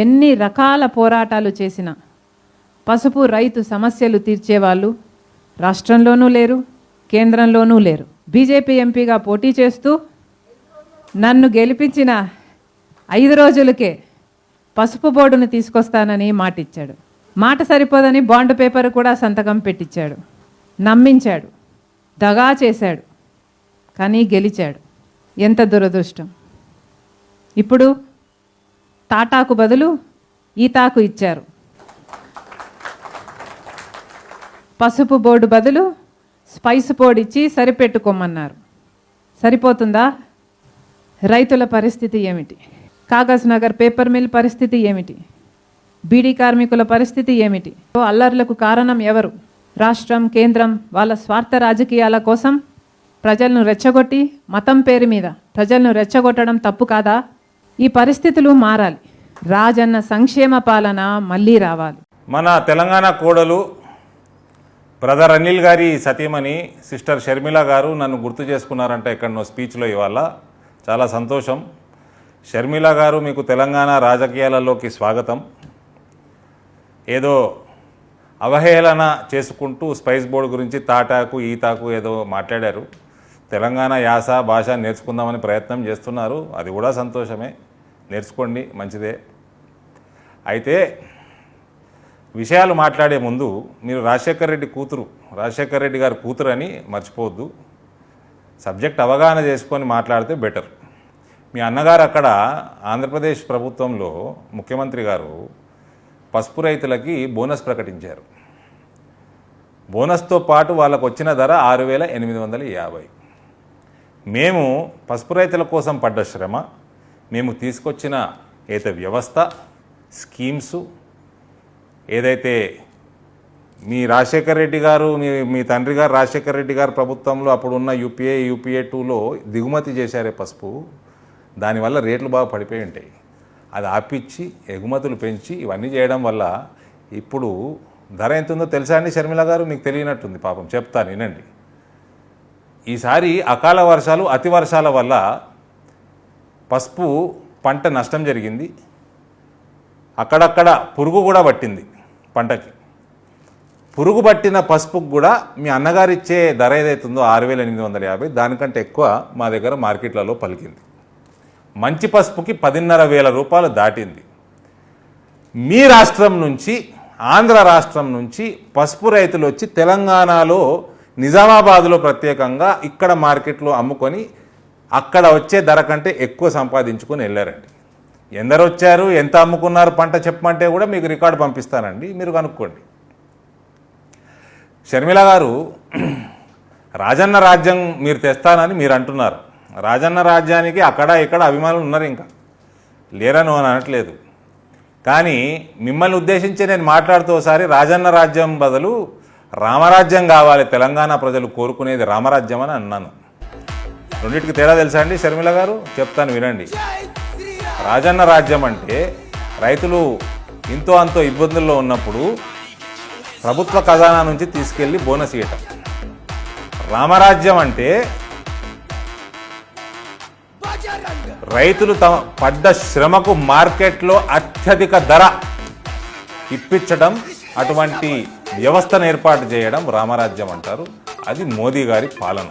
ఎన్ని రకాల పోరాటాలు చేసినా పసుపు రైతు సమస్యలు తీర్చేవాళ్ళు రాష్ట్రంలోనూ లేరు, కేంద్రంలోనూ లేరు. బీజేపీ ఎంపీగా పోటీ చేస్తూ నన్ను గెలిపించిన 5 రోజులకే పసుపు బోర్డును తీసుకొస్తానని మాటిచ్చాడు. మాట సరిపోదని బాండ్ పేపర్ కూడా సంతకం పెట్టించాడు. నమ్మించాడు, దగా చేశాడు, కానీ గెలిచాడు. ఎంత దురదృష్టం. ఇప్పుడు తాటాకు బదులు ఈతాకు ఇచ్చారు. పసుపు బోర్డు బదులు స్పైస్ బోర్డు ఇచ్చి సరిపెట్టుకోమన్నారు. సరిపోతుందా? రైతుల పరిస్థితి ఏమిటి? కాగజ్ నగర్ పేపర్ మిల్ పరిస్థితి ఏమిటి? బీడీ కార్మికుల పరిస్థితి ఏమిటి? అల్లర్లకు కారణం ఎవరు? రాష్ట్రం, కేంద్రం వాళ్ళ స్వార్థ రాజకీయాల కోసం ప్రజలను రెచ్చగొట్టి మతం పేరు మీద ప్రజలను రెచ్చగొట్టడం తప్పు కాదా? ఈ పరిస్థితులు మారాలి. రాజన్న సంక్షేమ పాలన మళ్ళీ రావాలి. మన తెలంగాణ కోడలు బ్రదర్ అనిల్ గారి సతీమణి సిస్టర్ షర్మిల గారు నన్ను గుర్తు చేసుకున్నారంట ఎక్కడనో స్పీచ్లో. ఇవాళ చాలా సంతోషం. షర్మిల గారు, మీకు తెలంగాణ రాజకీయాలలోకి స్వాగతం. ఏదో అవహేళన చేసుకుంటూ స్పైస్ బోర్డు గురించి తాటాకు ఈతాకు ఏదో మాట్లాడారు. తెలంగాణ యాస భాష నేర్చుకుందామని ప్రయత్నం చేస్తున్నారు. అది కూడా సంతోషమే, నేర్చుకోండి, మంచిదే. అయితే విషయాలు మాట్లాడే ముందు మీరు రాజశేఖర్ రెడ్డి గారి కూతురు అని మర్చిపోవద్దు. సబ్జెక్ట్ అవగాహన చేసుకొని మాట్లాడితే బెటర్. మీ అన్నగారు అక్కడ ఆంధ్రప్రదేశ్ ప్రభుత్వంలో ముఖ్యమంత్రి గారు పసుపు రైతులకి బోనస్ ప్రకటించారు. బోనస్తో పాటు వాళ్ళకు వచ్చిన ధర 6,850. మేము పసుపు రైతుల కోసం పడ్డ శ్రమ, మేము తీసుకొచ్చిన వ్యవస్థ, స్కీమ్సు, ఏదైతే మీ రాజశేఖర్ రెడ్డి గారు మీ తండ్రి గారు రాజశేఖర్ రెడ్డి గారు ప్రభుత్వంలో అప్పుడున్న యూపీఏ 2లో దిగుమతి చేశారే పసుపు, దానివల్ల రేట్లు బాగా పడిపోయి ఉంటాయి. అది ఆపిచ్చి ఎగుమతులు పెంచి ఇవన్నీ చేయడం వల్ల ఇప్పుడు ధర ఎంత ఉందో తెలుసా అండి షర్మిల గారు? మీకు తెలియనట్టుంది పాపం, చెప్తాను వినండి. ఈసారి అకాల వర్షాలు, అతి వర్షాల వల్ల పసుపు పంట నష్టం జరిగింది. అక్కడక్కడ పురుగు కూడా పట్టింది పంటకి. పురుగు పట్టిన పసుపుకు కూడా మీ అన్నగారు ఇచ్చే ధర ఏదైతుందో 6,850, దానికంటే ఎక్కువ మా దగ్గర మార్కెట్లలో పలికింది. మంచి పసుపుకి 10,500 రూపాయలు దాటింది. మీ రాష్ట్రం నుంచి, ఆంధ్ర రాష్ట్రం నుంచి పసుపు రైతులు వచ్చి తెలంగాణలో నిజామాబాద్లో ప్రత్యేకంగా ఇక్కడ మార్కెట్లో అమ్ముకొని అక్కడ వచ్చే ధర కంటే ఎక్కువ సంపాదించుకొని వెళ్ళారండి. ఎందరు వచ్చారు, ఎంత అమ్ముకున్నారు పంట చెప్పమంటే కూడా మీకు రికార్డు పంపిస్తానండి, మీరు కనుక్కోండి. షర్మిల గారు, రాజన్న రాజ్యం మీరు తెస్తానని మీరు అంటున్నారు. రాజన్న రాజ్యానికి అక్కడ ఇక్కడ అభిమానులు ఉన్నారు, ఇంకా లేరని అని అనట్లేదు. కానీ మిమ్మల్ని ఉద్దేశించి నేను మాట్లాడుతూ ఒకసారి రాజన్న రాజ్యం బదులు రామరాజ్యం కావాలి, తెలంగాణ ప్రజలు కోరుకునేది రామరాజ్యం అని అన్నాను. రెండింటికి తేడా తెలుసా అండి షర్మిల గారు? చెప్తాను వినండి. రాజన్న రాజ్యం అంటే రైతులు ఇంతో అంతో ఇబ్బందుల్లో ఉన్నప్పుడు ప్రభుత్వ ఖజానా నుంచి తీసుకెళ్ళి బోనస్ ఇవ్వటం. రామరాజ్యం అంటే రైతులు తమ పడ్డ శ్రమకు మార్కెట్లో అత్యధిక ధర ఇప్పించడం, అటువంటి వ్యవస్థను ఏర్పాటు చేయడం రామరాజ్యం అంటారు. అది మోదీ గారి పాలన.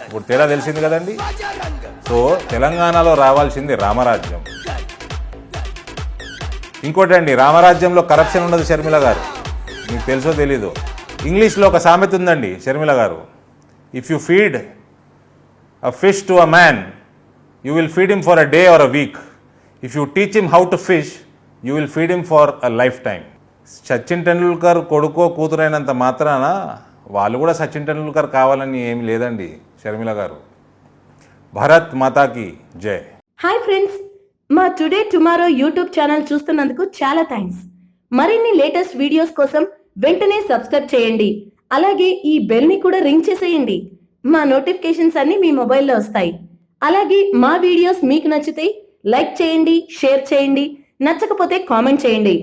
ఇప్పుడు తేడా తెలిసింది కదండి. సో తెలంగాణలో రావాల్సింది రామరాజ్యం. ఇంకోటి అండి, రామరాజ్యంలో కరప్షన్ ఉండదు షర్మిల గారు, మీకు తెలుసో తెలీదు. ఇంగ్లీష్లో ఒక సామెత ఉందండి షర్మిల గారు, if you feed a fish to a man you will feed him for a day or a week. If you teach him how to fish, you will feed him for a lifetime. Sachin Tendulkar కొడుకో కూతురైనంత మాత్రాన వాళ్ళు కూడా సచిన్ టెండూల్కర్ కావాలని ఏమి లేదండి షర్మిల గారు. భారత్ మాతాకి జై. హాయ్ ఫ్రెండ్స్, మా టుడే టుమారో యూట్యూబ్ ఛానల్ చూస్తున్నందుకు చాలా థ్యాంక్స్. మరిన్ని లేటెస్ట్ వీడియోస్ కోసం వెంటనే సబ్స్క్రైబ్ చేయండి. అలాగే ఈ బెల్ ని కూడా రింగ్ చేసేయండి. మా నోటిఫికేషన్స్ అన్ని మీ మొబైల్లో వస్తాయి. అలాగే మా వీడియోస్ మీకు నచ్చితే లైక్ చేయండి, షేర్ చేయండి, నచ్చకపోతే కామెంట్ చేయండి.